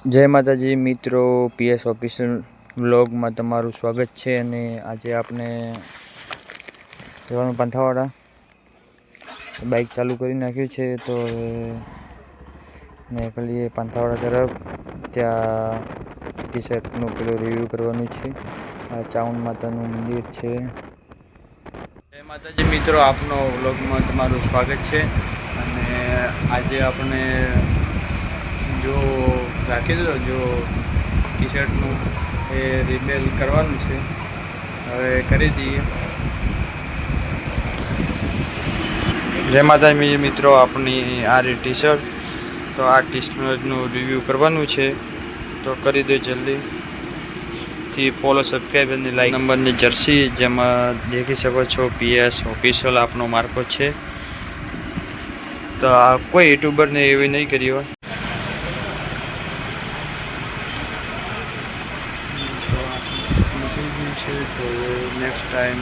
જય માતાજી મિત્રો, પીએસ ઓફિશિયલ વ્લોગમાં તમારું સ્વાગત છે. અને આજે આપણે જવાનું પાંથાવાડા બાઇક ચાલુ કરી નાખ્યું છે. તો નીકળીએ પાંથાવાડા તરફ. ત્યાં ટી શર્ટનું પેલું રિવ્યૂ કરવાનું છે. આ ચામુંડ માતાનું મંદિર છે. જય માતાજી મિત્રો, આપનો વ્લોગમાં તમારું સ્વાગત છે. અને આજે આપણે જો રાખી દો જો ટી શર્ટનું એ રિબેલ કરવાનું છે. હવે કરી દઈએ. જય માતાજી મિત્રો, આપણી આ ટી શર્ટ, તો આ ટી શર્ટનું રિવ્યૂ કરવાનું છે. તો કરી દો જલ્દીથી. ફોલો, સબસ્ક્રાઈબ અને લાઈક. નંબરની જર્સી જેમાં દેખી શકો છો પીએસ ઓફિશિયલ આપણો માર્કો છે. તો આ કોઈ યુટ્યુબરને એવી નહીં કરી હોય. તો નેક્સ્ટ ટાઈમ